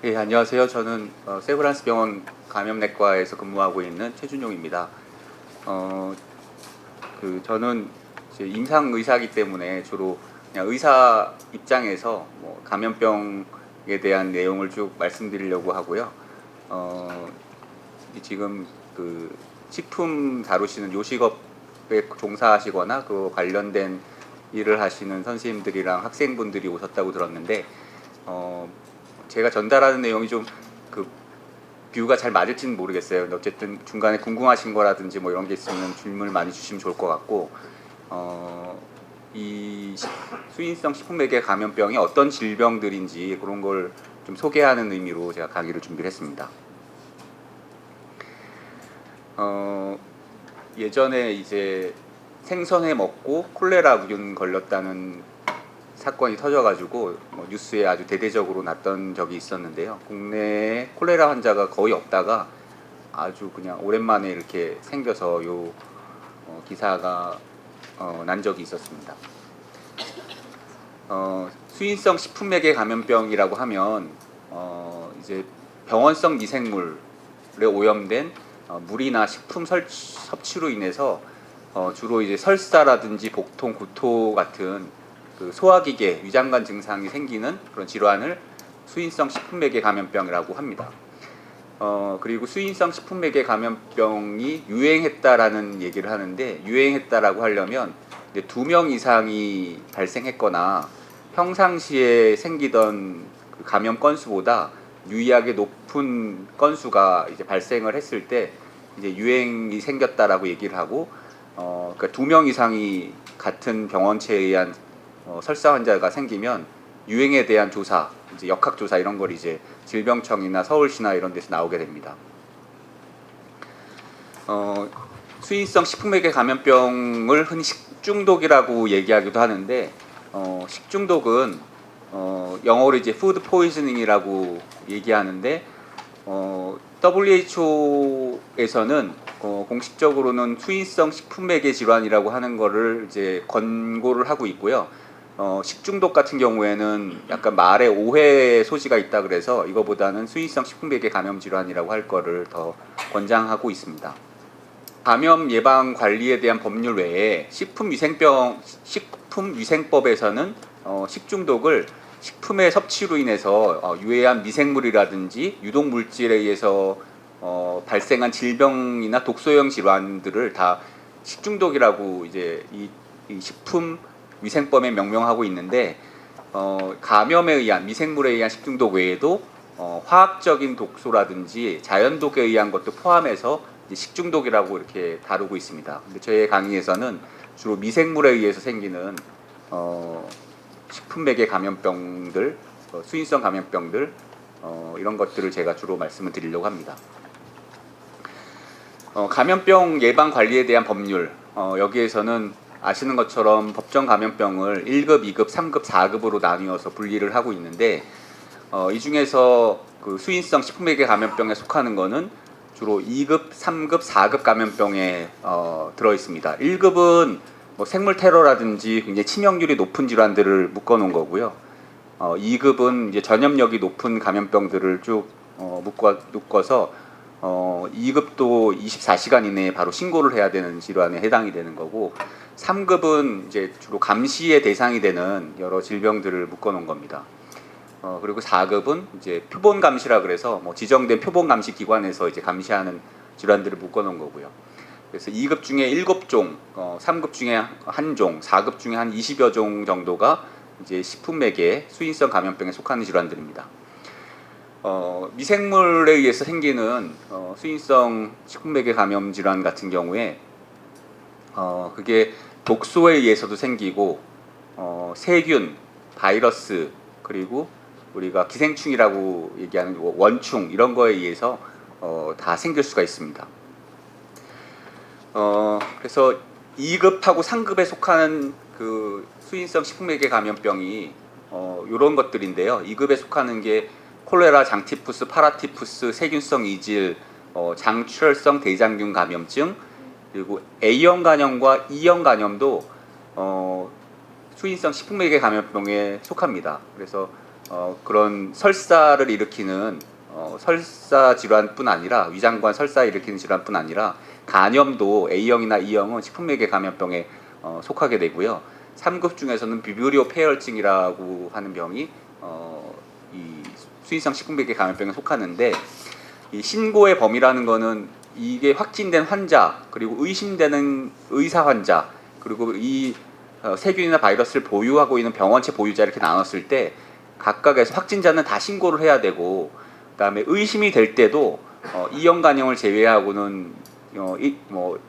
예, 안녕하세요. 저는 세브란스 병원 감염내과에서 근무하고 있는 최준용입니다. 어, 저는 이제 임상 의사이기 때문에 주로 그냥 의사 입장에서 뭐 감염병에 대한 내용을 쭉 말씀드리려고 하고요. 어, 지금 식품 다루시는 요식업에 종사하시거나 그 관련된 일을 하시는 선생님들이랑 학생분들이 오셨다고 들었는데, 제가 전달하는 내용이 좀 그 뷰가 잘 맞을지는 모르겠어요. 근데 어쨌든 중간에 궁금하신 거라든지 뭐 이런 게 있으면 질문을 많이 주시면 좋을 것 같고, 이 수인성 식품매개 감염병이 어떤 질병들인지 그런 걸 좀 소개하는 의미로 제가 강의를 준비를 했습니다. 예전에 이제 생선회 먹고 콜레라균 걸렸다는 사건이 터져가지고 뉴스에 아주 대대적으로 났던 적이 있었는데요. 국내에 콜레라 환자가 거의 없다가 아주 그냥 오랜만에 이렇게 생겨서 기사가 난 적이 있었습니다. 수인성 식품매개 감염병이라고 하면 이제 병원성 미생물에 오염된 물이나 식품 섭취로 인해서 주로 이제 설사라든지 복통, 구토 같은 그 소화기계, 위장관 증상이 생기는 그런 질환을 수인성 식품매개 감염병이라고 합니다. 그리고 수인성 식품매개 감염병이 유행했다라는 얘기를 하는데, 유행했다라고 하려면 2명 이상이 발생했거나 평상시에 생기던 그 감염 건수보다 유의하게 높은 건수가 이제 발생을 했을 때 이제 유행이 생겼다라고 얘기를 하고, 그러니까 2명 이상이 같은 병원체에 의한 설사 환자가 생기면 유행에 대한 조사, 이제 역학조사 이런 걸 이제 질병청이나 서울시나 이런 데서 나오게 됩니다. 수인성 식품매개 감염병을 흔히 식중독이라고 얘기하기도 하는데, 식중독은 영어로 이제 푸드 포이즈닝이라고 얘기하는데, WHO에서는 공식적으로는 수인성 식품매개 질환이라고 하는 거를 이제 권고를 하고 있고요. 식중독 같은 경우에는 약간 말에 오해 소지가 있다 그래서 이거보다는 수인성 식품매개 감염 질환이라고 할 거를 더 권장하고 있습니다. 감염 예방 관리에 대한 법률 외에 식품위생법에서는 식중독을 식품의 섭취로 인해서 유해한 미생물이라든지 유독 물질에 의해서 발생한 질병이나 독소형 질환들을 다 식중독이라고 이제 이 식품 위생법에 명명하고 있는데, 감염에 의한 미생물에 의한 식중독 외에도 화학적인 독소라든지 자연독에 의한 것도 포함해서 이제 식중독이라고 이렇게 다루고 있습니다. 근데 저희 강의에서는 주로 미생물에 의해서 생기는 식품매개 감염병들, 수인성 감염병들 이런 것들을 제가 주로 말씀을 드리려고 합니다. 감염병 예방 관리에 대한 법률, 여기에서는 아시는 것처럼 법정 감염병을 1급, 2급, 3급, 4급으로 나뉘어서 분리를 하고 있는데, 이 중에서 그 수인성 식품매개 감염병에 속하는 거는 주로 2급, 3급, 4급 감염병에 들어 있습니다. 1급은 뭐 생물 테러라든지 굉장히 치명률이 높은 질환들을 묶어놓은 거고요. 2급은 이제 전염력이 높은 감염병들을 쭉 묶어서 2급도 24시간 이내에 바로 신고를 해야 되는 질환에 해당이 되는 거고, 3급은 이제 주로 감시의 대상이 되는 여러 질병들을 묶어놓은 겁니다. 그리고 4급은 이제 표본 감시라 그래서 뭐 지정된 표본 감시 기관에서 이제 감시하는 질환들을 묶어놓은 거고요. 그래서 2급 중에 7종, 3급 중에 1종, 4급 중에 한 20여 종 정도가 이제 식품매개 수인성 감염병에 속하는 질환들입니다. 미생물에 의해서 생기는 수인성 식품매개 감염 질환 같은 경우에 그게 독소에 의해서도 생기고 세균, 바이러스, 그리고 우리가 기생충이라고 얘기하는 원충 이런 거에 의해서 다 생길 수가 있습니다. 그래서 2급하고 3급에 속하는 그 수인성 식품매개 감염병이 이런 것들인데요. 2급에 속하는 게 콜레라, 장티푸스, 파라티푸스, 세균성 이질, 장출혈성 대장균 감염증, 그리고 A형 간염과 E형 간염도 수인성 식품매개 감염병에 속합니다. 그래서 그런 설사를 일으키는 설사 질환뿐 아니라 위장관 설사 일으키는 질환뿐 아니라 간염도 A형이나 E형은 식품매개 감염병에 속하게 되고요. 3급 중에서는 비브리오 폐혈증이라고 하는 병이 이 수인성 식품매개 감염병에 속하는데, 이 신고의 범위라는 거는 이게 확진된 환자, 그리고 의심되는 의사 환자, 그리고 이 세균이나 바이러스를 보유하고 있는 병원체 보유자 이렇게 나눴을 때 각각에서 확진자는 다 신고를 해야 되고, 그다음에 의심이 될 때도 2형 간염을 제외하고는 2급,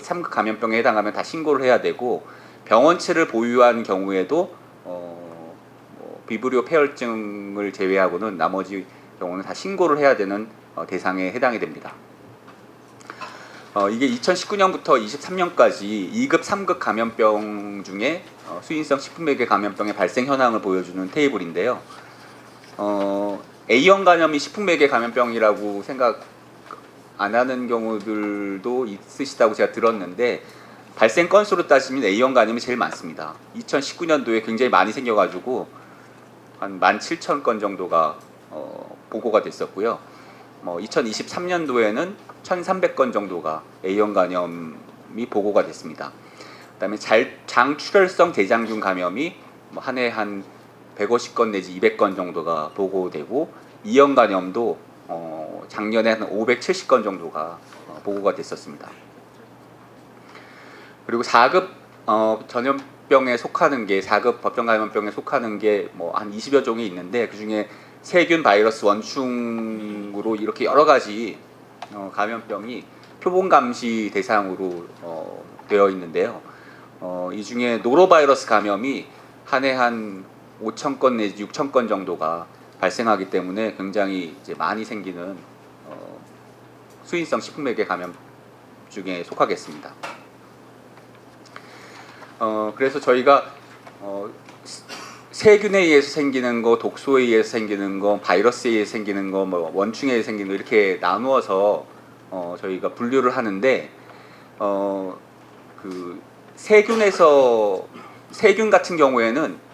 3급 감염병에 해당하면 다 신고를 해야 되고, 병원체를 보유한 경우에도 비브리오 폐혈증을 제외하고는 나머지 경우는 다 신고를 해야 되는 대상에 해당이 됩니다. 이게 2019년부터 23년까지 2급, 3급 감염병 중에 수인성 식품매개 감염병의 발생 현황을 보여주는 테이블인데요. A형 간염이 식품매개 감염병이라고 생각 안 하는 경우들도 있으시다고 제가 들었는데, 발생 건수로 따지면 A형 간염이 제일 많습니다. 2019년도에 굉장히 많이 생겨가지고 한 17,000건 정도가 보고가 됐었고요. 2023년도에는 1,300건 정도가 A형 간염이 보고가 됐습니다. 그다음에 장출혈성 대장균 감염이 한 해 한 150건 내지 200건 정도가 보고되고, E형 간염도 작년에 한 570건 정도가 보고가 됐었습니다. 그리고 4급 전염병에 속하는 게, 4급 법정 감염병에 속하는 게 한 20여 종이 있는데, 그중에 세균, 바이러스, 원충으로 이렇게 여러 가지 감염병이 표본 감시 대상으로 되어 있는데요. 이 중에 노로바이러스 감염이 한 해 한 5,000건 내지 6,000건 정도가 발생하기 때문에 굉장히 이제 많이 생기는 수인성 식품매개 감염 중에 속하겠습니다. 그래서 저희가 세균에 의해서 생기는 거, 독소에 의해서 생기는 거, 바이러스에 의해서 생기는 거, 원충에 의해서 생기는 거 이렇게 나누어서 저희가 분류를 하는데, 그 세균 같은 경우에는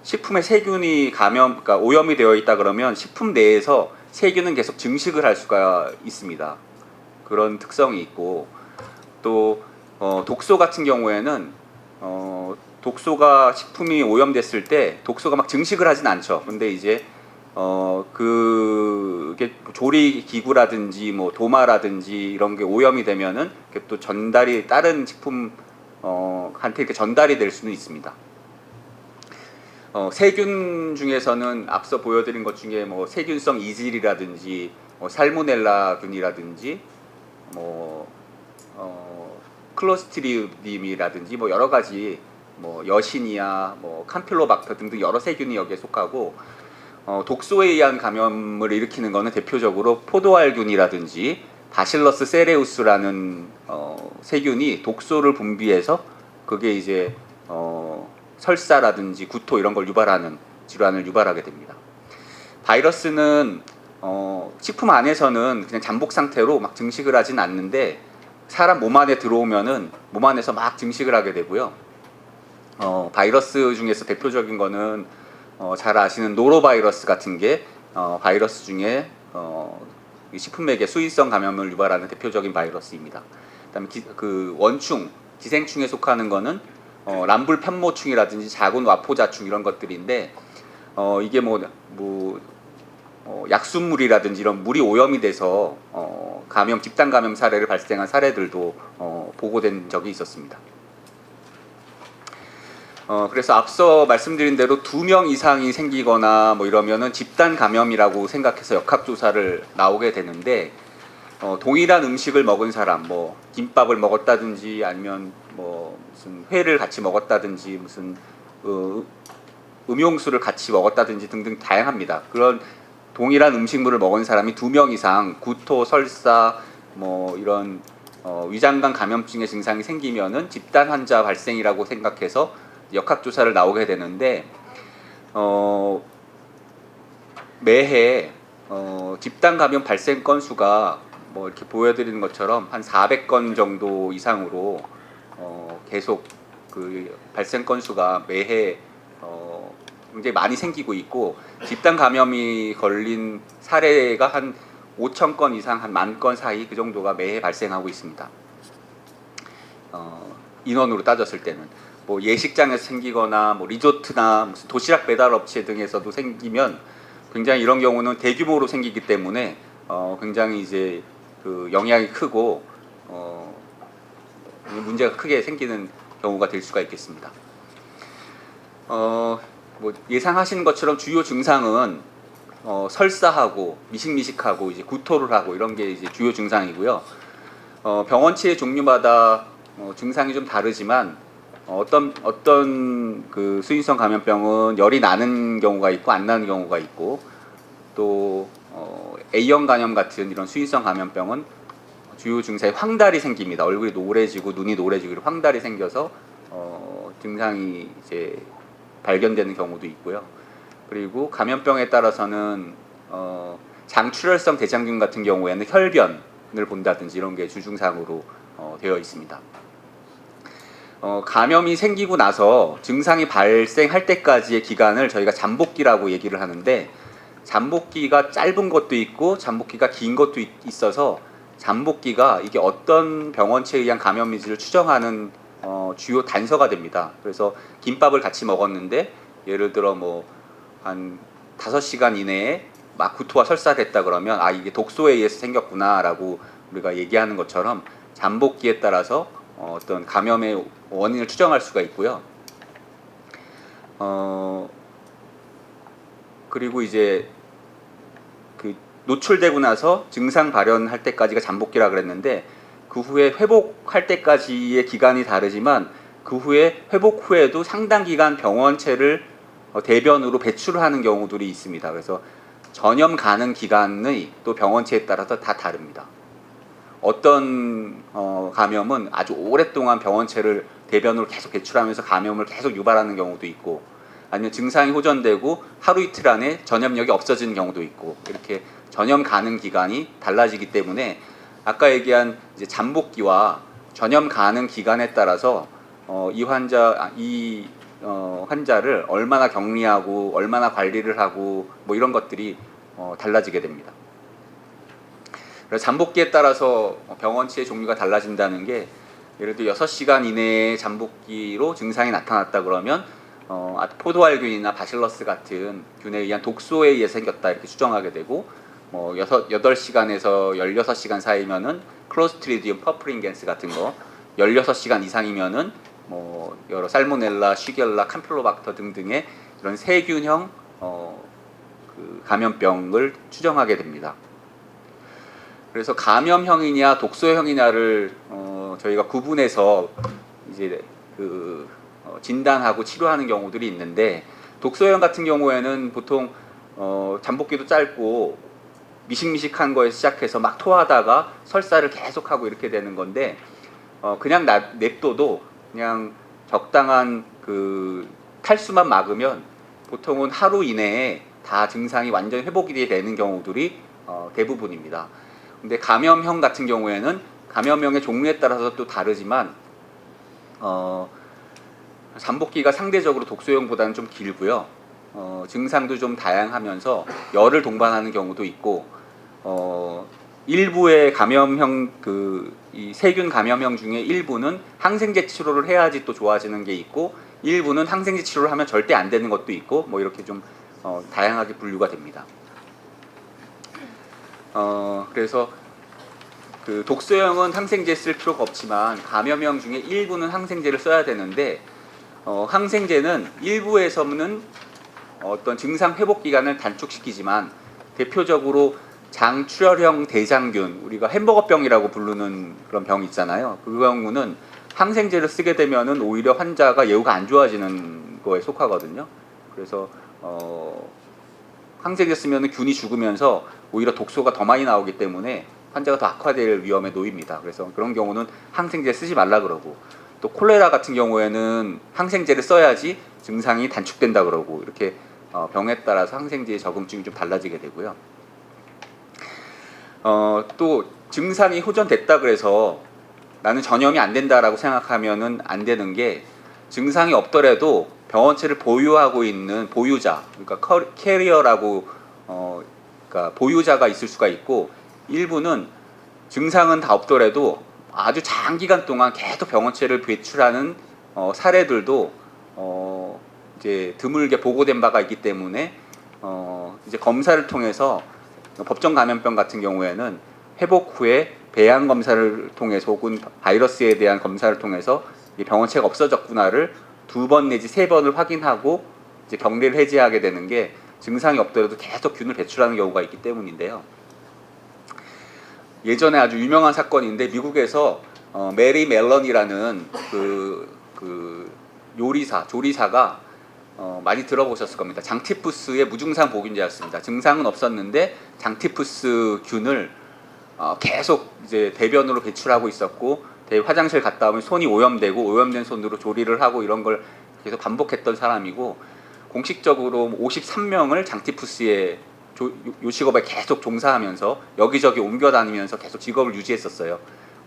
식품에 세균이 그러니까 오염이 되어 있다 그러면 식품 내에서 세균은 계속 증식을 할 수가 있습니다. 그런 특성이 있고, 또 독소 같은 경우에는 독소가 식품이 오염됐을 때 독소가 막 증식을 하진 않죠. 근데 이제 그게 조리 기구라든지 도마라든지 이런 게 오염이 되면은 또 전달이 다른 식품 한테 이렇게 전달이 될 수는 있습니다. 세균 중에서는 앞서 보여드린 것 중에 세균성 이질이라든지 살모넬라균이라든지 클로스트리디움이라든지 여러 가지 여신이야 캄필로박터 등등 여러 세균이 여기에 속하고, 독소에 의한 감염을 일으키는 것은 대표적으로 포도알균이라든지 바실러스 세레우스라는 세균이 독소를 분비해서 그게 이제 설사라든지 구토 이런 걸 유발하는 질환을 유발하게 됩니다. 바이러스는 식품 안에서는 그냥 잠복 상태로 막 증식을 하진 않는데, 사람 몸 안에 들어오면은 몸 안에서 막 증식을 하게 되고요. 바이러스 중에서 대표적인 거는 잘 아시는 노로바이러스 같은 게 바이러스 중에 식품매개 수인성 감염을 유발하는 대표적인 바이러스입니다. 그다음에 그 원충, 기생충에 속하는 거는 람불편모충이라든지 작은 와포자충 이런 것들인데, 이게 약수물이라든지 이런 물이 오염이 돼서 집단 감염 사례를 발생한 사례들도 보고된 적이 있었습니다. 그래서 앞서 말씀드린 대로 2명 이상이 생기거나 이러면은 집단 감염이라고 생각해서 역학조사를 나오게 되는데, 동일한 음식을 먹은 사람, 김밥을 먹었다든지 아니면 무슨 회를 같이 먹었다든지 무슨 음용수를 같이 먹었다든지 등등 다양합니다. 그런 동일한 음식물을 먹은 사람이 2명 이상 구토, 설사, 이런 위장관 감염증의 증상이 생기면은 집단 환자 발생이라고 생각해서 역학조사를 나오게 되는데, 매해 집단 감염 발생 건수가 이렇게 보여드리는 것처럼 한 400건 정도 이상으로 계속 그 발생 건수가 매해 굉장히 많이 생기고 있고 집단 감염이 걸린 사례가 한 5천 건 이상 한 10,000건 사이 그 정도가 매해 발생하고 있습니다. 인원으로 따졌을 때는 뭐 예식장에서 생기거나 뭐 리조트나 무슨 도시락 배달 업체 등에서도 생기면 굉장히 이런 경우는 대규모로 생기기 때문에 굉장히 이제 그 영향이 크고 문제가 크게 생기는 경우가 될 수가 있겠습니다. 뭐 예상하시는 것처럼 주요 증상은 설사하고 미식미식하고 이제 구토를 하고 이런 게 이제 주요 증상이고요. 병원치의 종류마다 증상이 좀 다르지만 어떤 그 수인성 감염병은 열이 나는 경우가 있고 안 나는 경우가 있고 또 A형 간염 같은 이런 수인성 감염병은 주요 증상이 황달이 생깁니다. 얼굴이 노래지고 눈이 노래지고 황달이 생겨서 증상이 이제 발견되는 경우도 있고요. 그리고 감염병에 따라서는 장출혈성 대장균 같은 경우에는 혈변을 본다든지 이런 게 주증상으로 되어 있습니다. 감염이 생기고 나서 증상이 발생할 때까지의 기간을 저희가 잠복기라고 얘기를 하는데 잠복기가 짧은 것도 있고 잠복기가 긴 것도 있어서 잠복기가 이게 어떤 병원체에 의한 감염인지를 추정하는 주요 단서가 됩니다. 그래서 김밥을 같이 먹었는데 예를 들어 뭐 한 5시간 이내에 막 구토와 설사를 했다 그러면 아 이게 독소에 의해서 생겼구나라고 우리가 얘기하는 것처럼 잠복기에 따라서 어떤 감염의 원인을 추정할 수가 있고요. 그리고 이제 그 노출되고 나서 증상 발현할 때까지가 잠복기라 그랬는데 그 후에 회복할 때까지의 기간이 다르지만 그 후에 회복 후에도 상당 기간 병원체를 대변으로 배출을 하는 경우들이 있습니다. 그래서 전염 가능 기간의 또 병원체에 따라서 다 다릅니다. 어떤 감염은 아주 오랫동안 병원체를 대변으로 계속 배출하면서 감염을 계속 유발하는 경우도 있고 아니면 증상이 호전되고 하루 이틀 안에 전염력이 없어지는 경우도 있고 이렇게 전염 가능 기간이 달라지기 때문에 아까 얘기한 이제 잠복기와 전염 가능 기간에 따라서 이 환자를 얼마나 격리하고 얼마나 관리를 하고 뭐 이런 것들이 달라지게 됩니다. 그래서 잠복기에 따라서 병원치의 종류가 달라진다는 게 예를 들어 6시간 이내에 잠복기로 증상이 나타났다 그러면 포도알균이나 바실러스 같은 균에 의한 독소에 의해 생겼다 이렇게 추정하게 되고 8시간에서 16시간 사이면은 클로스트리디움 퍼프링겐스 같은 거 16시간 이상이면은 뭐 여러 살모넬라, 쉬겔라, 캄필로박터 등등의 이런 세균형 그 감염병을 추정하게 됩니다. 그래서 감염형이냐 독소형이냐를 저희가 구분해서 이제 그 진단하고 치료하는 경우들이 있는데 독소형 같은 경우에는 보통 잠복기도 짧고 미식미식한 거에서 시작해서 막 토하다가 설사를 계속하고 이렇게 되는 건데 그냥 냅둬도 그냥 적당한 그 탈수만 막으면 보통은 하루 이내에 다 증상이 완전히 회복이 되는 경우들이 대부분입니다. 근데 감염형 같은 경우에는 감염형의 종류에 따라서 또 다르지만 잠복기가 상대적으로 독소형보다는 좀 길고요. 증상도 좀 다양하면서 열을 동반하는 경우도 있고 일부의 감염형 이 세균 감염형 중에 일부는 항생제 치료를 해야지 또 좋아지는 게 있고 일부는 항생제 치료를 하면 절대 안 되는 것도 있고 뭐 이렇게 좀 다양하게 분류가 됩니다. 그래서 그 독소형은 항생제 쓸 필요가 없지만 감염형 중에 일부는 항생제를 써야 되는데 항생제는 일부에서는 어떤 증상 회복 기간을 단축시키지만 대표적으로 장출혈형 대장균, 우리가 햄버거병이라고 부르는 그런 병이 있잖아요. 그 경우는 항생제를 쓰게 되면은 오히려 환자가 예후가 안 좋아지는 거에 속하거든요. 그래서 항생제 쓰면은 균이 죽으면서 오히려 독소가 더 많이 나오기 때문에 환자가 더 악화될 위험에 놓입니다. 그래서 그런 경우는 항생제 쓰지 말라 그러고 또 콜레라 같은 경우에는 항생제를 써야지 증상이 단축된다 그러고 이렇게 병에 따라서 항생제의 적응증이 좀 달라지게 되고요. 또 증상이 호전됐다 그래서 나는 전염이 안 된다라고 생각하면은 안 되는 게 증상이 없더라도 병원체를 보유하고 있는 보유자, 그러니까 캐리어라고 그러니까 보유자가 있을 수가 있고, 일부는 증상은 다 없더라도 아주 장기간 동안 계속 병원체를 배출하는 사례들도 이제 드물게 보고된 바가 있기 때문에 이제 검사를 통해서 법정 감염병 같은 경우에는 회복 후에 배양 검사를 통해서 혹은 바이러스에 대한 검사를 통해서 이 병원체가 없어졌구나를 2번 내지 3번을 확인하고 이제 격리를 해제하게 되는 게 증상이 없더라도 계속 균을 배출하는 경우가 있기 때문인데요. 예전에 아주 유명한 사건인데, 미국에서 메리 멜런이라는 그 조리사가 많이 들어보셨을 겁니다. 장티푸스의 무증상 보균자였습니다. 증상은 없었는데 장티푸스 균을 계속 이제 대변으로 배출하고 있었고, 화장실 갔다 오면 손이 오염되고 오염된 손으로 조리를 하고 이런 걸 계속 반복했던 사람이고, 공식적으로 53명을 장티푸스의 요식업에 계속 종사하면서 여기저기 옮겨 다니면서 계속 직업을 유지했었어요.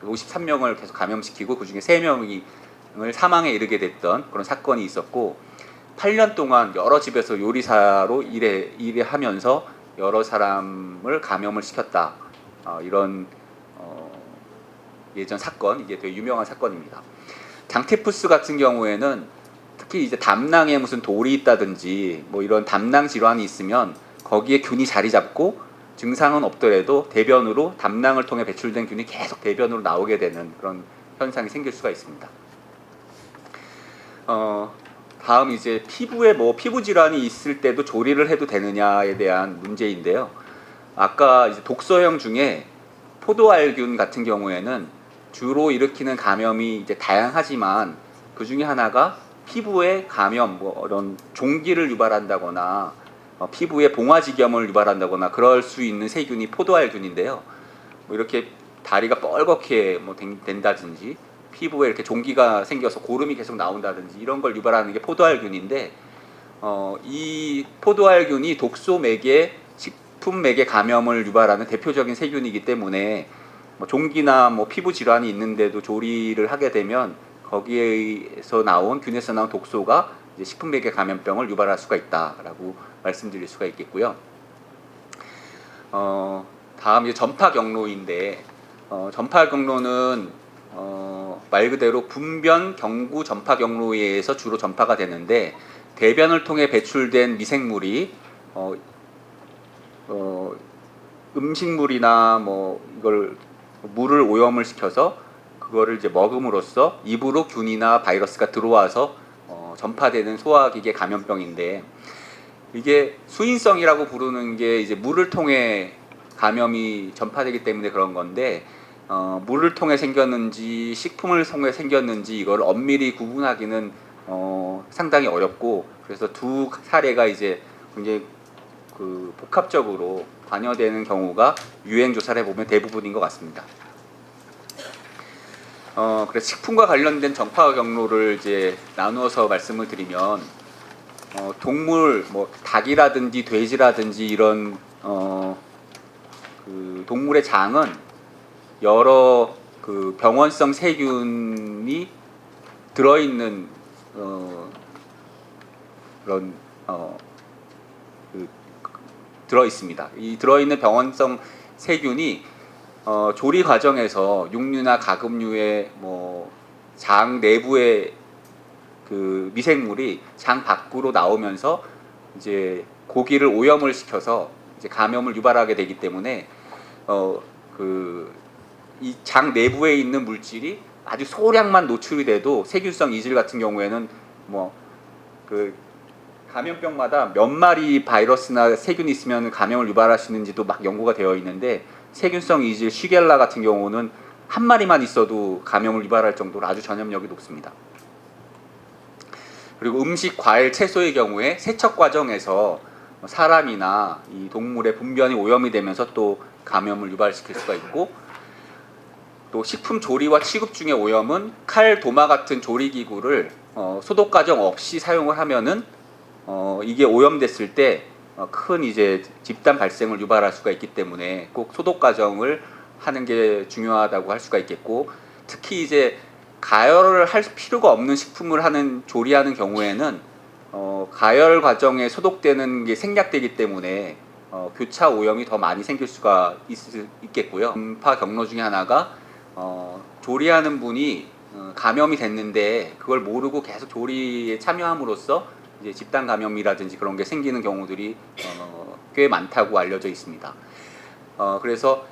53명을 계속 감염시키고 그중에 3명을 사망에 이르게 됐던 그런 사건이 있었고, 8년 동안 여러 집에서 요리사로 일하면서 여러 사람을 감염을 시켰다. 이런 예전 사건, 이게 되게 유명한 사건입니다. 장티푸스 같은 경우에는 특히 이제 담낭에 무슨 돌이 있다든지 뭐 이런 담낭 질환이 있으면 거기에 균이 자리 잡고 증상은 없더라도 대변으로 담낭을 통해 배출된 균이 계속 대변으로 나오게 되는 그런 현상이 생길 수가 있습니다. 다음 이제 피부에 피부 질환이 있을 때도 조리를 해도 되느냐에 대한 문제인데요. 아까 이제 독소형 중에 포도알균 같은 경우에는 주로 일으키는 감염이 이제 다양하지만 그 중에 하나가 피부에 감염, 이런 종기를 유발한다거나 피부에 봉화지겸을 유발한다거나 그럴 수 있는 세균이 포도알균인데요. 이렇게 다리가 뻘겋게 된다든지 피부에 이렇게 종기가 생겨서 고름이 계속 나온다든지 이런 걸 유발하는 게 포도알균인데, 이 포도알균이 독소맥에 식품맥의 감염을 유발하는 대표적인 세균이기 때문에 종기나 피부 질환이 있는데도 조리를 하게 되면 거기에서 나온 균에서 나온 독소가 이제 식품맥의 감염병을 유발할 수가 있다라고 말씀드릴 수가 있겠고요. 다음 이제 전파 경로인데, 전파 경로는 말 그대로 분변 경구 전파 경로에 의해서 주로 전파가 되는데, 대변을 통해 배출된 미생물이 음식물이나 이걸 물을 오염을 시켜서 그거를 이제 먹음으로써 입으로 균이나 바이러스가 들어와서 전파되는 소화기계 감염병인데, 이게 수인성이라고 부르는 게 이제 물을 통해 감염이 전파되기 때문에 그런 건데, 물을 통해 생겼는지 식품을 통해 생겼는지 이걸 엄밀히 구분하기는 상당히 어렵고, 그래서 두 사례가 이제 굉장히 복합적으로 관여되는 경우가 유행 조사를 해보면 대부분인 것 같습니다. 그래서 식품과 관련된 전파 경로를 이제 나누어서 말씀을 드리면, 동물 닭이라든지 돼지라든지 이런 동물의 장은 여러 병원성 세균이 들어있는 그런 들어 있습니다. 이 들어있는 병원성 세균이 조리 과정에서 육류나 가금류의 장 내부의 미생물이 장 밖으로 나오면서 이제 고기를 오염을 시켜서 이제 감염을 유발하게 되기 때문에 이 장 내부에 있는 물질이 아주 소량만 노출이 돼도 세균성 이질 같은 경우에는 감염병마다 몇 마리 바이러스나 세균이 있으면 감염을 유발할 수 있는지도 막 연구가 되어 있는데, 세균성 이질 쉬겔라 같은 경우는 한 마리만 있어도 감염을 유발할 정도로 아주 전염력이 높습니다. 그리고 음식, 과일, 채소의 경우에 세척 과정에서 사람이나 이 동물의 분변이 오염이 되면서 또 감염을 유발시킬 수가 있고, 또 식품 조리와 취급 중의 오염은 칼, 도마 같은 조리기구를 소독 과정 없이 사용을 하면은 이게 오염됐을 때 큰 이제 집단 발생을 유발할 수가 있기 때문에 꼭 소독 과정을 하는 게 중요하다고 할 수가 있겠고, 특히 이제 가열을 할 필요가 없는 식품을 조리하는 경우에는 가열 과정에 소독되는 게 생략되기 때문에 교차 오염이 더 많이 생길 수가 있겠고요. 전파 경로 중에 하나가 조리하는 분이 감염이 됐는데 그걸 모르고 계속 조리에 참여함으로써 이제 집단 감염이라든지 그런 게 생기는 경우들이 꽤 많다고 알려져 있습니다. 그래서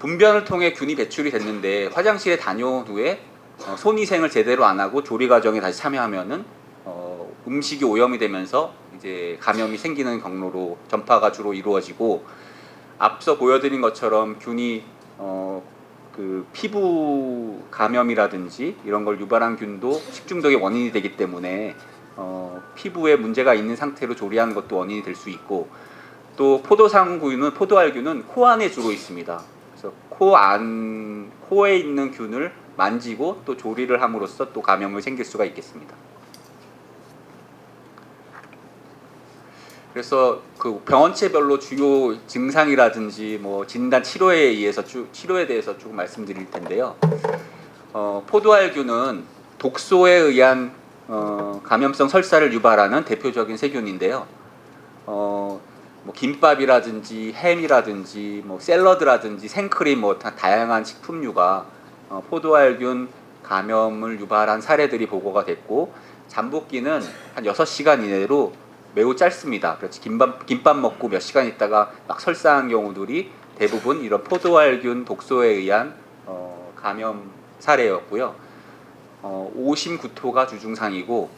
분변을 통해 균이 배출이 됐는데 화장실에 다녀온 후에 손위생을 제대로 안 하고 조리 과정에 다시 참여하면은 음식이 오염이 되면서 이제 감염이 생기는 경로로 전파가 주로 이루어지고, 앞서 보여드린 것처럼 균이 그 피부 감염이라든지 이런 걸 유발한 균도 식중독의 원인이 되기 때문에 피부에 문제가 있는 상태로 조리하는 것도 원인이 될 수 있고, 또 포도상구균은 포도알균은 코 안에 주로 있습니다. 그래서 코에 있는 균을 만지고 또 조리를 함으로써 또 감염이 생길 수가 있겠습니다. 그래서 그 병원체별로 주요 증상이라든지 뭐 진단 치료에 의해서 치료에 대해서 조금 말씀드릴 텐데요. 포도알균은 독소에 의한 감염성 설사를 유발하는 대표적인 세균인데요. 뭐 김밥이라든지 햄이라든지 뭐 샐러드라든지 생크림 뭐 다양한 식품류가 포도알균 감염을 유발한 사례들이 보고가 됐고, 잠복기는 한 6시간 이내로 매우 짧습니다. 그렇지 김밥 먹고 몇 시간 있다가 막 설사한 경우들이 대부분 이런 포도알균 독소에 의한 감염 사례였고요. 오심 구토가 주증상이고,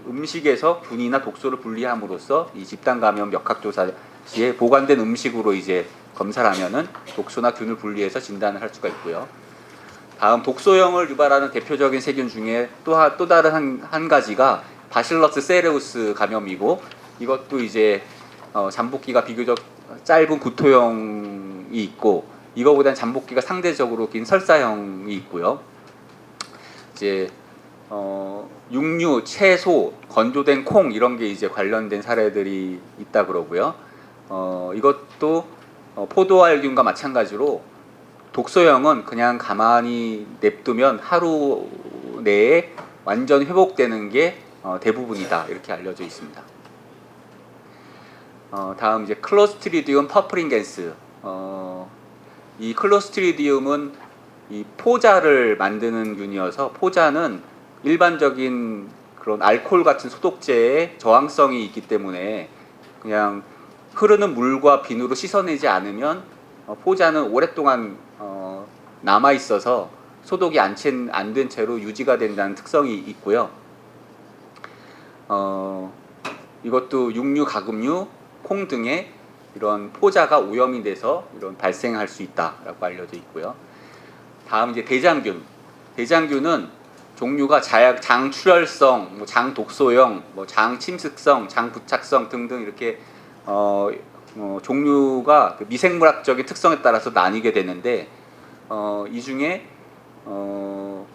음식에서 균이나 독소를 분리함으로써 이 집단 감염 역학조사 시에 보관된 음식으로 이제 검사를 하면은 독소나 균을 분리해서 진단을 할 수가 있고요. 다음 독소형을 유발하는 대표적인 세균 중에 또 다른 한 가지가 바실러스 세레우스 감염이고, 이것도 이제 잠복기가 비교적 짧은 구토형이 있고, 이거보다는 잠복기가 상대적으로 긴 설사형이 있고요. 이제 육류, 채소, 건조된 콩 이런 게 이제 관련된 사례들이 있다 그러고요. 이것도 포도알균과 마찬가지로 독소형은 그냥 가만히 냅두면 하루 내에 완전 회복되는 게 대부분이다 이렇게 알려져 있습니다. 다음 이제 클로스트리디움 퍼프링겐스. 이 클로스트리디움은 이 포자를 만드는 균이어서, 포자는 일반적인 그런 알코올 같은 소독제에 저항성이 있기 때문에 그냥 흐르는 물과 비누로 씻어내지 않으면 포자는 오랫동안 남아 있어서 소독이 안 된 채로 유지가 된다는 특성이 있고요. 이것도 육류, 가금류, 콩 등의 이런 포자가 오염이 돼서 이런 발생할 수 있다라고 알려져 있고요. 다음 이제 대장균. 대장균은 종류가 장 출혈성, 뭐 장 독소형, 뭐 장 침습성, 장 부착성 등등 이렇게 종류가 그 미생물학적인 특성에 따라서 나뉘게 되는데, 이 중에 뭐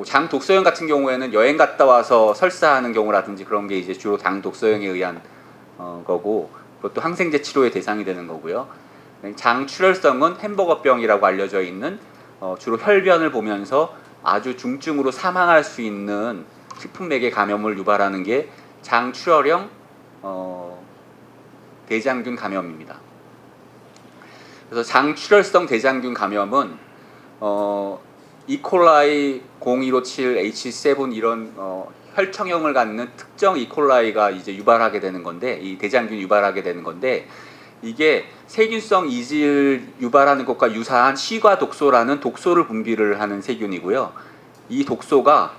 장 독소형 같은 경우에는 여행 갔다 와서 설사하는 경우라든지 그런 게 이제 주로 장 독소형에 의한 거고, 그것도 항생제 치료의 대상이 되는 거고요. 장 출혈성은 햄버거병이라고 알려져 있는 주로 혈변을 보면서 아주 중증으로 사망할 수 있는 식품매개 감염을 유발하는 게 장 출혈형 대장균 감염입니다. 그래서 장 출혈성 대장균 감염은 이콜라이 0157H7 이런 혈청형을 갖는 특정 이콜라이가 이제 유발하게 되는 건데, 이 대장균 유발하게 되는 건데, 이게 세균성 이질 유발하는 것과 유사한 시과 독소라는 독소를 분비를 하는 세균이고요. 이 독소가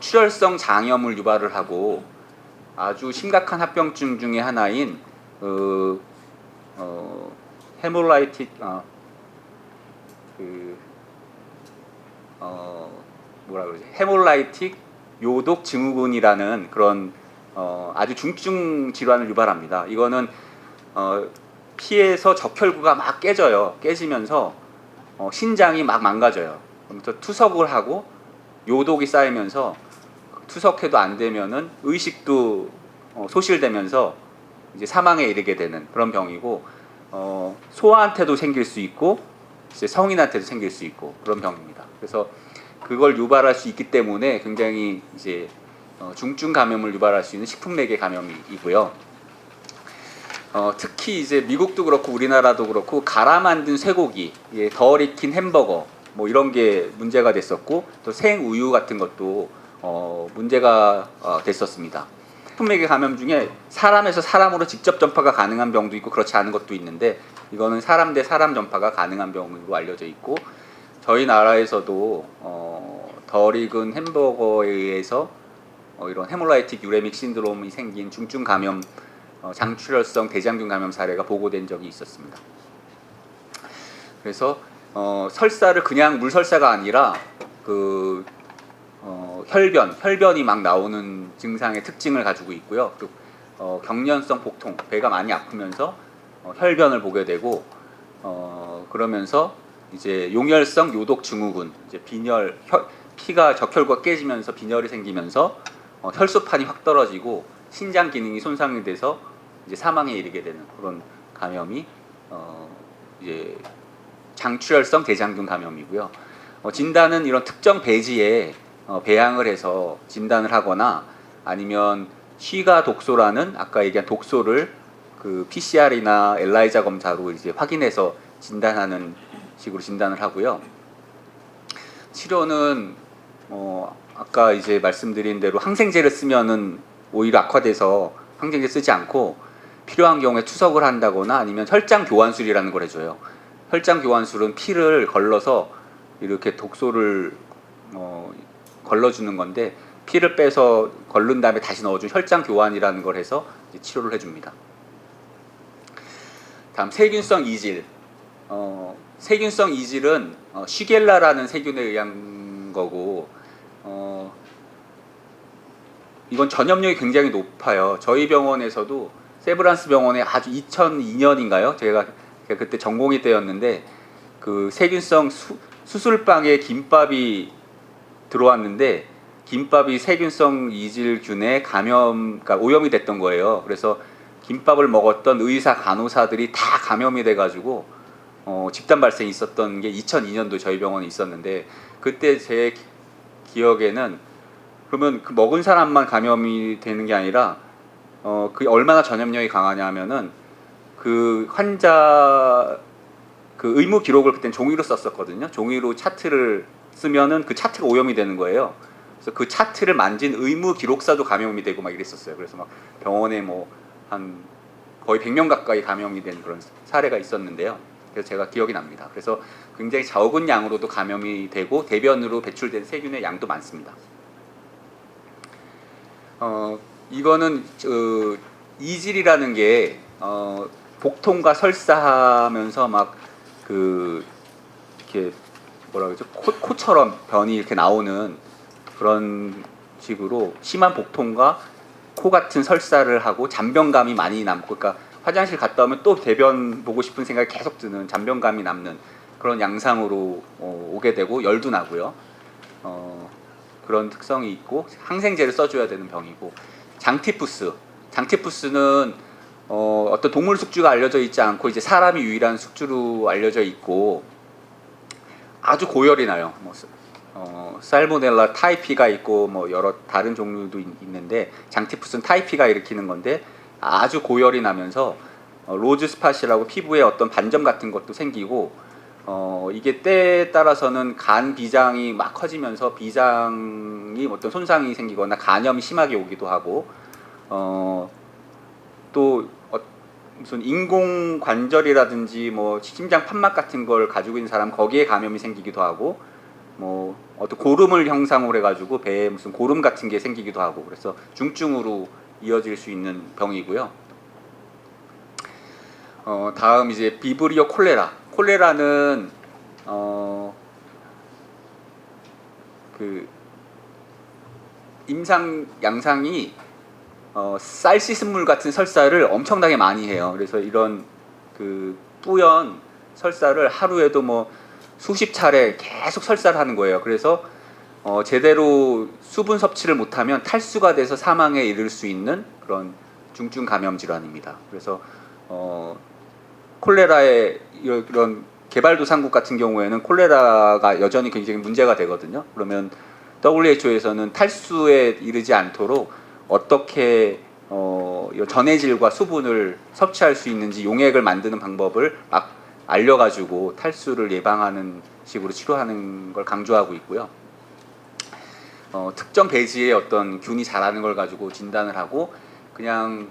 출혈성 장염을 유발을 하고 아주 심각한 합병증 중에 하나인 헤몰라이틱 헤몰라이틱 요독 증후군이라는 그런 아주 중증 질환을 유발합니다. 이거는 피에서 적혈구가 막 깨지면서 신장이 막 망가져요. 그러면서 투석을 하고 요독이 쌓이면서 투석해도 안 되면은 의식도 소실되면서 이제 사망에 이르게 되는 그런 병이고, 소아한테도 생길 수 있고 이제 성인한테도 생길 수 있고 그런 병입니다. 그래서 그걸 유발할 수 있기 때문에 굉장히 이제 중증 감염을 유발할 수 있는 식품매개 감염이고요. 특히 이제 미국도 그렇고 우리나라도 그렇고 갈아 만든 쇠고기, 덜 익힌 햄버거 뭐 이런 게 문제가 됐었고 또 생우유 같은 것도 문제가 됐었습니다. 식품매개 감염 중에 사람에서 사람으로 직접 전파가 가능한 병도 있고 그렇지 않은 것도 있는데 이거는 사람 대 사람 전파가 가능한 병으로 알려져 있고 저희 나라에서도 덜 익은 햄버거에 의해서 이런 헤몰라이틱 유레믹 신드롬이 생긴 중증 감염 장출혈성 대장균 감염 사례가 보고된 적이 있었습니다. 그래서 설사를 그냥 물설사가 아니라 그 혈변이 막 나오는 증상의 특징을 가지고 있고요. 또 경련성 복통, 배가 많이 아프면서 혈변을 보게 되고 그러면서 이제 용혈성 요독 증후군, 이제 빈혈, 피가 적혈구가 깨지면서 빈혈이 생기면서 혈소판이 확 떨어지고 신장 기능이 손상이 돼서 이제 사망에 이르게 되는 그런 감염이 이제 장출혈성 대장균 감염이고요. 진단은 이런 특정 배지에 배양을 해서 진단을 하거나 아니면 쉬가 독소라는 아까 얘기한 독소를 그 PCR이나 엘라이자 검사로 이제 확인해서 진단하는 식으로 진단을 하고요. 치료는 아까 이제 말씀드린 대로 항생제를 쓰면은 오히려 악화돼서 항생제 쓰지 않고 필요한 경우에 투석을 한다거나 아니면 혈장 교환술이라는 걸 해줘요. 혈장 교환술은 피를 걸러서 이렇게 독소를 걸러주는 건데 피를 빼서 걸른 다음에 다시 넣어준 혈장 교환이라는 걸 해서 이제 치료를 해줍니다. 다음 세균성 이질. 세균성 이질은 쉬겔라라는 세균에 의한 거고 이건 전염력이 굉장히 높아요. 저희 병원에서도 세브란스 병원에 아주 2002년인가요? 제가 그때 전공의 때였는데 그 세균성 수술방에 김밥이 들어왔는데 김밥이 세균성 이질균에 그러니까 오염이 됐던 거예요. 그래서 김밥을 먹었던 의사 간호사들이 다 감염이 돼가지고 집단 발생이 있었던 게 2002년도 저희 병원에 있었는데 그때 제 기억에는 그러면 그 먹은 사람만 감염이 되는 게 아니라 그게 얼마나 전염력이 강하냐면은 그 환자 그 의무 기록을 그땐 종이로 썼었거든요. 종이로 차트를 쓰면은 그 차트가 오염이 되는 거예요. 그래서 그 차트를 만진 의무 기록사도 감염이 되고 막 이랬었어요. 그래서 막 병원에 뭐 한 거의 100명 가까이 감염이 된 그런 사례가 있었는데요. 그래서 제가 기억이 납니다. 그래서 굉장히 적은 양으로도 감염이 되고 대변으로 배출된 세균의 양도 많습니다. 이거는 이질이라는 게 복통과 설사하면서 막 그 이렇게 뭐라 그러죠? 코처럼 변이 이렇게 나오는 그런 식으로 심한 복통과 코 같은 설사를 하고 잔변감이 많이 남고 그러니까 화장실 갔다 오면 또 대변 보고 싶은 생각이 계속 드는 잔변감이 남는 그런 양상으로 오게 되고 열도 나고요. 그런 특성이 있고 항생제를 써줘야 되는 병이고 장티푸스는 어떤 동물 숙주가 알려져 있지 않고 이제 사람이 유일한 숙주로 알려져 있고 아주 고열이 나요. 살모넬라 타이피가 있고 뭐 여러 다른 종류도 있는데 장티푸스는 타이피가 일으키는 건데 아주 고열이 나면서 로즈 스팟이라고 피부에 어떤 반점 같은 것도 생기고 이게 때에 따라서는 간 비장이 막 커지면서 비장이 어떤 손상이 생기거나 간염이 심하게 오기도 하고 또 무슨 인공 관절이라든지 뭐 심장 판막 같은 걸 가지고 있는 사람 거기에 감염이 생기기도 하고 뭐 어떤 고름을 형상으로 해가지고 배에 무슨 고름 같은 게 생기기도 하고 그래서 중증으로 이어질 수 있는 병이고요. 다음 이제 비브리오 콜레라는 그 임상 양상이 쌀 씻은 물 같은 설사를 엄청나게 많이 해요. 그래서 이런 그 뿌연 설사를 하루에도 뭐 수십 차례 계속 설사를 하는 거예요. 그래서 제대로 수분 섭취를 못하면 탈수가 돼서 사망에 이를 수 있는 그런 중증 감염 질환입니다. 그래서 콜레라의 이런 개발도상국 같은 경우에는 콜레라가 여전히 굉장히 문제가 되거든요. 그러면 WHO에서는 탈수에 이르지 않도록 어떻게 전해질과 수분을 섭취할 수 있는지 용액을 만드는 방법을 막 알려가지고 탈수를 예방하는 식으로 치료하는 걸 강조하고 있고요. 특정 배지의 어떤 균이 자라는 걸 가지고 진단을 하고 그냥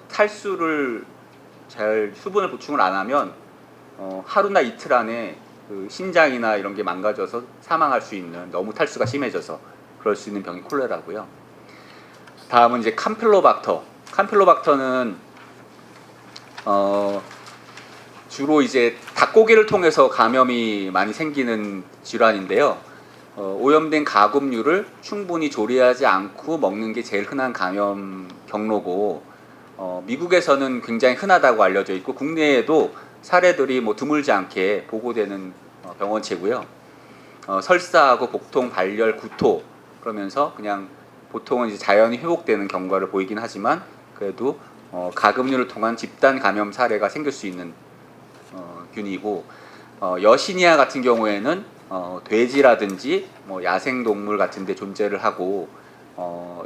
탈수를 잘 수분을 보충을 안 하면 하루나 이틀 안에 그 신장이나 이런 게 망가져서 사망할 수 있는, 너무 탈수가 심해져서 그럴 수 있는 병이 콜레라고요. 다음은 이제 캄필로박터. 캄필로박터는 주로 이제 닭고기를 통해서 감염이 많이 생기는 질환인데요. 오염된 가금류를 충분히 조리하지 않고 먹는 게 제일 흔한 감염 경로고, 미국에서는 굉장히 흔하다고 알려져 있고 국내에도 사례들이 뭐 드물지 않게 보고되는 병원체고요. 설사하고 복통, 발열, 구토 그러면서 그냥 보통은 이제 자연히 회복되는 경과를 보이긴 하지만 그래도 가금류를 통한 집단 감염 사례가 생길 수 있는 균이고, 여시니아 같은 경우에는 돼지라든지 뭐 야생 동물 같은데 존재를 하고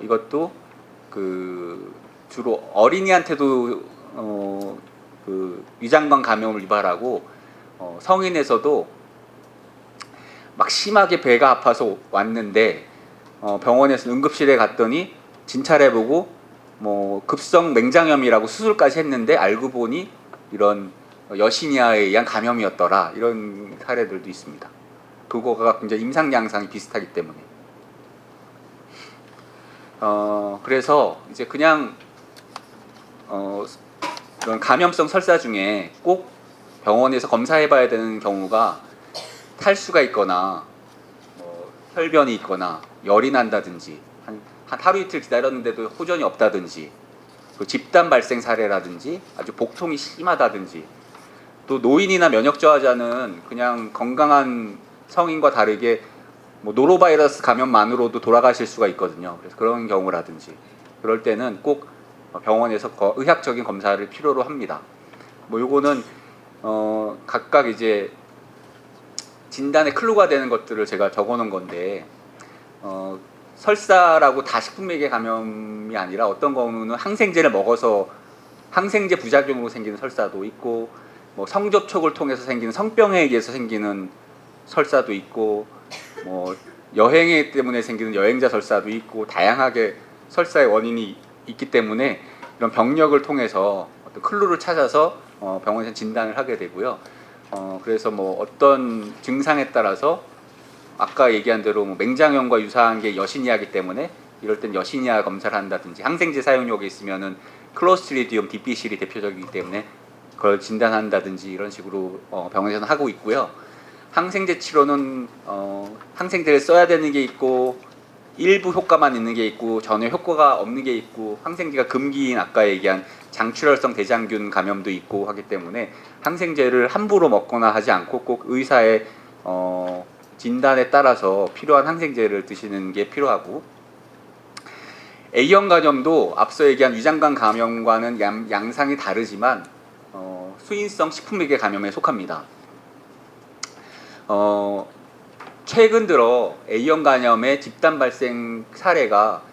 이것도 그 주로 어린이한테도 그 위장관 감염을 유발하고 성인에서도 막 심하게 배가 아파서 왔는데 병원에서 응급실에 갔더니 진찰해보고 뭐 급성 맹장염이라고 수술까지 했는데 알고 보니 이런 여시니아에 의한 감염이었더라, 이런 사례들도 있습니다. 그거가 굉장히 임상 양상이 비슷하기 때문에. 그래서 이제 그냥 이런 감염성 설사 중에 꼭 병원에서 검사해봐야 되는 경우가 탈수가 있거나 혈변이 있거나 열이 난다든지 한 하루 이틀 기다렸는데도 호전이 없다든지, 또 집단 발생 사례라든지 아주 복통이 심하다든지, 또 노인이나 면역 저하자는 그냥 건강한 성인과 다르게 뭐 노로바이러스 감염만으로도 돌아가실 수가 있거든요. 그래서 그런 경우라든지 그럴 때는 꼭 병원에서 의학적인 검사를 필요로 합니다. 뭐 요거는 각각 이제 진단에 클루가 되는 것들을 제가 적어놓은 건데, 설사라고 다 식품맥의 감염이 아니라 어떤 경우는 항생제를 먹어서 항생제 부작용으로 생기는 설사도 있고, 뭐 성접촉을 통해서 생기는 성병에 의해서 생기는 설사도 있고, 뭐 여행에 때문에 생기는 여행자 설사도 있고, 다양하게 설사의 원인이 있기 때문에 이런 병력을 통해서 어떤 클루를 찾아서 병원에서 진단을 하게 되고요. 그래서 뭐 어떤 증상에 따라서 아까 얘기한 대로 뭐 맹장염과 유사한 게 여시니아이기 때문에 이럴 땐 여시니아 검사를 한다든지, 항생제 사용력이 있으면은 클로스트리디움 디피실이 대표적이기 때문에 그걸 진단한다든지 이런 식으로 병원에서는 하고 있고요. 항생제 치료는 항생제를 써야 되는 게 있고 일부 효과만 있는 게 있고 전혀 효과가 없는 게 있고, 항생제가 금기인 아까 얘기한 장출혈성 대장균 감염도 있고 하기 때문에 항생제를 함부로 먹거나 하지 않고 꼭 의사의 진단에 따라서 필요한 항생제를 드시는 게 필요하고, A형 간염도 앞서 얘기한 위장관 감염과는 양상이 다르지만 수인성 식품맥의 감염에 속합니다. 최근 들어 A형 간염의 집단 발생 사례가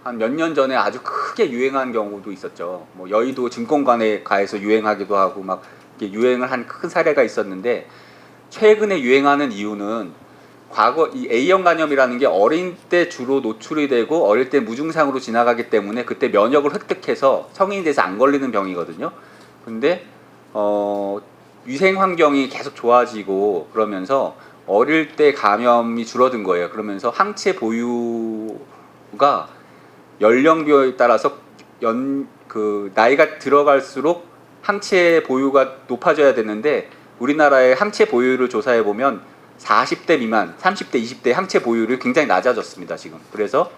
한 몇 년 전에 아주 크게 유행한 경우도 있었죠. 뭐 여의도 증권가에서 유행하기도 하고 막 이렇게 유행을 한 큰 사례가 있었는데, 최근에 유행하는 이유는 과거 이 A형 간염이라는 게 어린 때 주로 노출이 되고 어릴 때 무증상으로 지나가기 때문에 그때 면역을 획득해서 성인이 돼서 안 걸리는 병이거든요. 근데 위생 환경이 계속 좋아지고 그러면서 어릴 때 감염이 줄어든 거예요. 그러면서 항체 보유가 연령별에 따라서 나이가 들어갈수록 항체 보유가 높아져야 되는데, 우리나라의 항체 보유를 조사해 보면 40대 미만, 30대, 20대 항체 보유율이 굉장히 낮아졌습니다, 지금. 그래서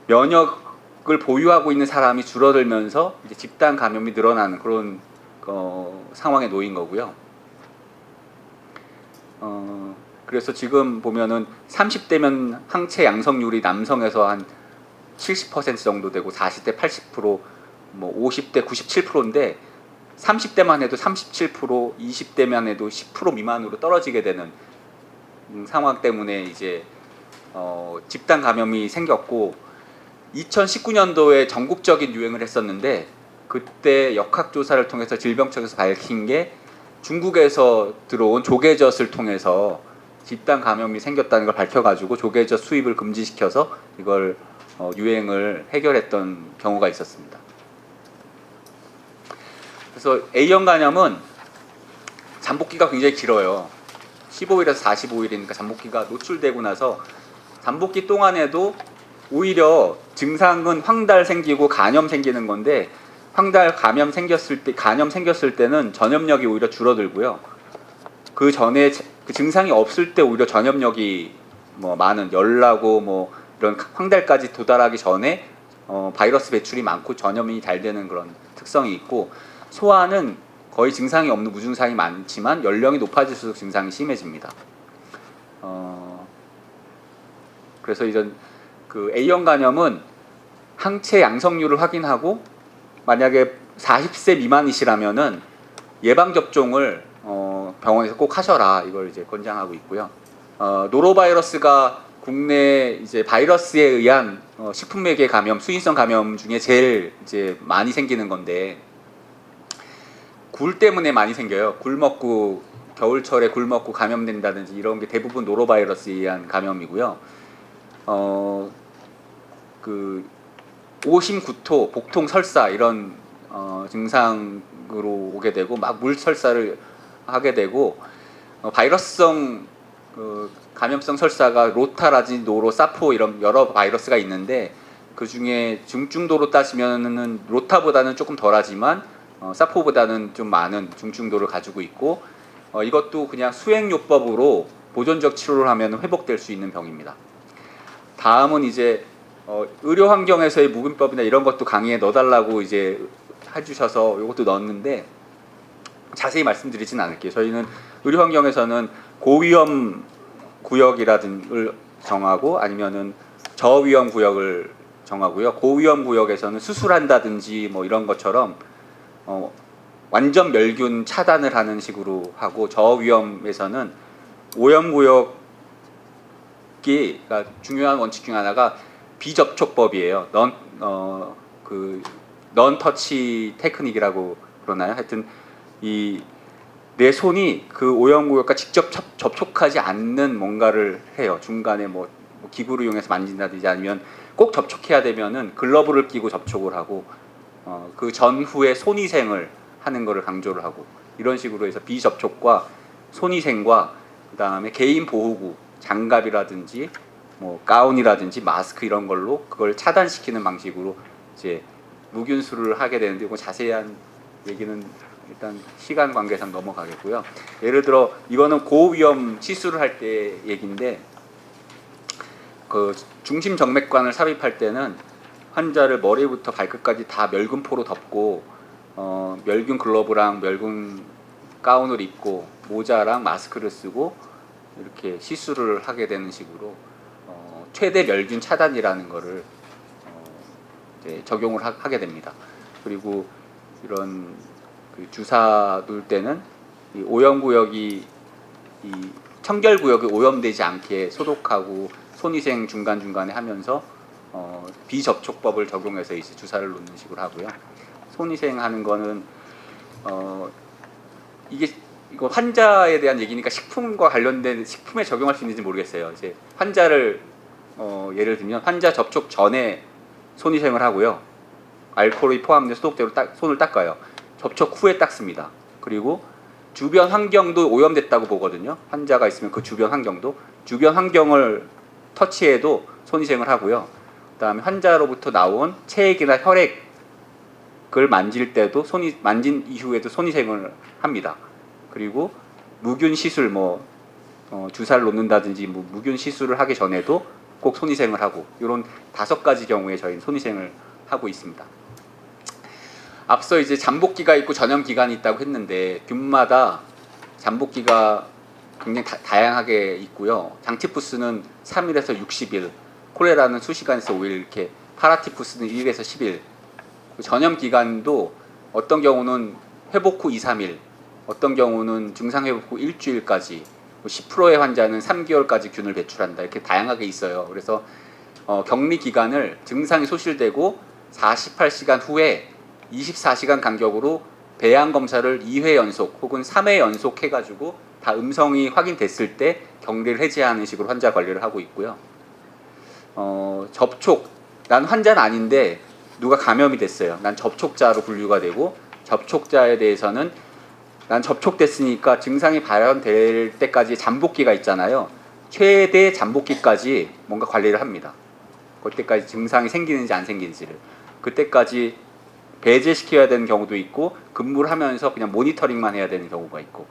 면역을 보유하고 있는 사람이 줄어들면서 이제 집단 감염이 늘어나는 그런 상황에 놓인 거고요. 그래서 지금 보면은 30대면 항체 양성률이 남성에서 한 70% 정도 되고 40대 80%, 뭐 50대 97%인데 30대만 해도 37%, 20대만 해도 10% 미만으로 떨어지게 되는 상황 때문에 이제 집단 감염이 생겼고 2019년도에 전국적인 유행을 했었는데 그때 역학조사를 통해서 질병청에서 밝힌 게 중국에서 들어온 조개젖을 통해서 집단 감염이 생겼다는 걸 밝혀가지고 조개젖 수입을 금지시켜서 이걸 유행을 해결했던 경우가 있었습니다. 그래서 A형 간염은 잠복기가 굉장히 길어요. 15일에서 45일이니까 잠복기가 노출되고 나서 잠복기 동안에도 오히려 증상은 황달 생기고 간염 생기는 건데 황달 감염 생겼을 때는 전염력이 오히려 줄어들고요. 그 전에 그 증상이 없을 때 오히려 전염력이 많은 열나고 이런 황달까지 도달하기 전에 바이러스 배출이 많고 전염이 잘 되는 그런 특성이 있고 소아는 거의 증상이 없는 무증상이 많지만 연령이 높아질수록 증상이 심해집니다. 그래서 이런 그 A형 간염은 항체 양성률을 확인하고 만약에 40세 미만이시라면은 예방 접종을 병원에서 꼭 하셔라 이걸 이제 권장하고 있고요. 노로바이러스가 국내 이제 바이러스에 의한 식품매개 감염, 수인성 감염 중에 제일 이제 많이 생기는 건데 굴 때문에 많이 생겨요. 굴 먹고 겨울철에 굴 먹고 감염된다든지 이런 게 대부분 노로바이러스에 의한 감염이고요. 그 오심, 구토, 복통, 설사 이런 증상으로 오게 되고 막 물설사를 하게 되고 바이러스성 감염성 설사가 로타라든지 노로, 사포 이런 여러 바이러스가 있는데 그 중에 중증도로 따지면은 로타보다는 조금 덜하지만 사포보다는 좀 많은 중증도를 가지고 있고 이것도 그냥 수행요법으로 보존적 치료를 하면 회복될 수 있는 병입니다. 다음은 이제 의료 환경에서의 묵인법이나 이런 것도 강의에 넣어달라고 이제 해주셔서 이것도 넣었는데 자세히 말씀드리진 않을게요. 저희는 의료 환경에서는 고위험 구역이라든을 정하고 아니면은 저위험 구역을 정하고요. 고위험 구역에서는 수술한다든지 이런 것처럼 완전 멸균 차단을 하는 식으로 하고 저위험에서는 오염 구역이 그러니까 중요한 원칙 중 하나가 비접촉법이에요. 넌 터치 테크닉이라고 그러나요? 하여튼 내 손이 그 오염 구역과 직접 접촉하지 않는 뭔가를 해요. 중간에 기구를 이용해서 만진다든지 아니면 꼭 접촉해야 되면은 글러브를 끼고 접촉을 하고 그 전후에 손위생을 하는 것을 강조를 하고 이런 식으로 해서 비접촉과 손위생과 그 다음에 개인 보호구 장갑이라든지 가운이라든지 마스크 이런 걸로 그걸 차단시키는 방식으로 이제 무균수를 하게 되는데 이거 자세한 얘기는 일단 시간 관계상 넘어가겠고요. 예를 들어 이거는 고위험 시술을 할 때 얘기인데 그 중심 정맥관을 삽입할 때는 환자를 머리부터 발끝까지 다 멸균포로 덮고 멸균 글러브랑 멸균 가운을 입고 모자랑 마스크를 쓰고 이렇게 시술을 하게 되는 식으로 최대 멸균 차단이라는 거를 이제 적용을 하게 됩니다. 그리고 이런 그 주사 놓을 때는 이 오염 구역이 이 청결 구역이 오염되지 않게 소독하고 손위생 중간 중간에 하면서 비접촉법을 적용해서 이제 주사를 놓는 식으로 하고요. 손위생하는 거는 이거 환자에 대한 얘기니까 식품과 관련된 식품에 적용할 수 있는지 모르겠어요. 이제 환자를 예를 들면 환자 접촉 전에 손위생을 하고요. 알코올이 포함된 소독제로 손을 닦아요. 접촉 후에 닦습니다. 그리고 주변 환경도 오염됐다고 보거든요. 환자가 있으면 그 주변 환경을 터치해도 손위생을 하고요. 그다음에 환자로부터 나온 체액이나 혈액을 만질 때도 만진 이후에도 손위생을 합니다. 그리고 무균 시술 주사를 놓는다든지 무균 시술을 하기 전에도 꼭 손위생을 하고 이런 5가지 경우에 저희는 손위생을 하고 있습니다. 앞서 이제 잠복기가 있고 전염 기간이 있다고 했는데 균마다 잠복기가 굉장히 다양하게 있고요. 장티푸스는 3일에서 60일, 콜레라는 수시간에서 5일 이렇게 파라티푸스는 1일에서 10일. 전염 기간도 어떤 경우는 회복 후 2, 3일, 어떤 경우는 증상 회복 후 일주일까지, 10%의 환자는 3개월까지 균을 배출한다. 이렇게 다양하게 있어요. 그래서 격리 기간을 증상이 소실되고 48시간 후에 24시간 간격으로 배양 검사를 2회 연속 혹은 3회 연속 해가지고 다 음성이 확인됐을 때 격리를 해제하는 식으로 환자 관리를 하고 있고요. 접촉, 난 환자는 아닌데 누가 감염이 됐어요. 난 접촉자로 분류가 되고, 접촉자에 대해서는 난 접촉됐으니까 증상이 발현될 때까지 잠복기가 있잖아요. 최대 잠복기까지 뭔가 관리를 합니다. 그때까지 증상이 생기는지 안 생기는지를. 그때까지 배제시켜야 되는 경우도 있고, 근무를 하면서 그냥 모니터링만 해야 되는 경우가 있고.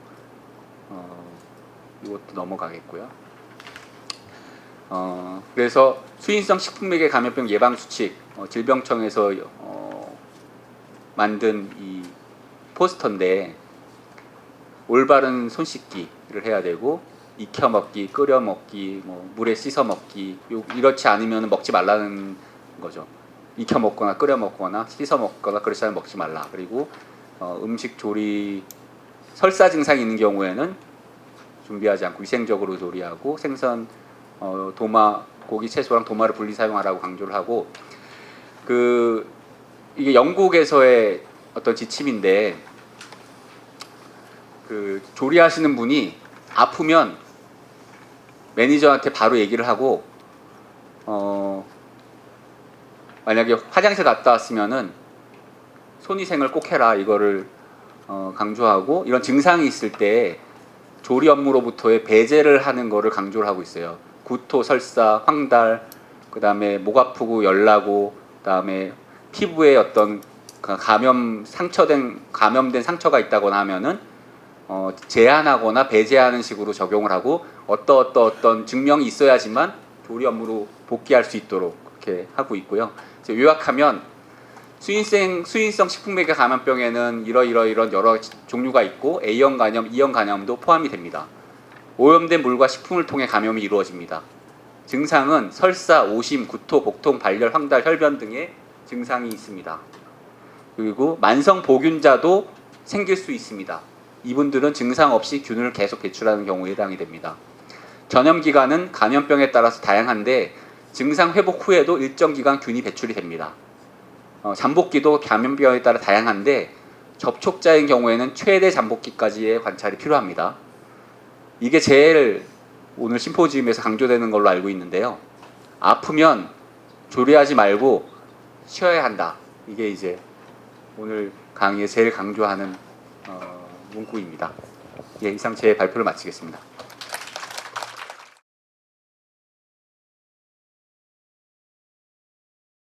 이것도 넘어가겠고요. 그래서 수인성 식품맥의 감염병 예방 수칙, 질병청에서 만든 이 포스터인데, 올바른 손 씻기를 해야 되고, 익혀 먹기, 끓여 먹기, 뭐 물에 씻어 먹기, 이렇지 않으면 먹지 말라는 거죠. 익혀 먹거나 끓여 먹거나 씻어 먹거나 그렇지 않으면 먹지 말라. 그리고 음식 조리, 설사 증상이 있는 경우에는 준비하지 않고 위생적으로 조리하고, 생선, 도마, 고기, 채소랑 도마를 분리 사용하라고 강조를 하고, 이게 영국에서의 어떤 지침인데, 조리하시는 분이 아프면 매니저한테 바로 얘기를 하고, 만약에 화장실 갔다 왔으면은 손위생을 꼭 해라, 이거를 강조하고, 이런 증상이 있을 때 조리 업무로부터의 배제를 하는 거를 강조를 하고 있어요. 구토, 설사, 황달, 그 다음에 목 아프고 열나고, 그 다음에 피부에 어떤 감염된 상처가 있다거나 하면은 제한하거나 배제하는 식으로 적용을 하고, 어떤 증명이 있어야지만 조리 업무로 복귀할 수 있도록 그렇게 하고 있고요. 요약하면 수인성 식품맥의 감염병에는 이런 여러 종류가 있고, A형 간염, E형 간염도 포함이 됩니다. 오염된 물과 식품을 통해 감염이 이루어집니다. 증상은 설사, 오심, 구토, 복통, 발열, 황달, 혈변 등의 증상이 있습니다. 그리고 만성 보균자도 생길 수 있습니다. 이분들은 증상 없이 균을 계속 배출하는 경우에 해당이 됩니다. 전염 기간은 감염병에 따라서 다양한데, 증상 회복 후에도 일정 기간 균이 배출이 됩니다. 잠복기도 감염병에 따라 다양한데, 접촉자인 경우에는 최대 잠복기까지의 관찰이 필요합니다. 이게 제일 오늘 심포지움에서 강조되는 걸로 알고 있는데요. 아프면 조리하지 말고 쉬어야 한다. 이게 이제 오늘 강의에 제일 강조하는 문구입니다. 예, 이상 제 발표를 마치겠습니다.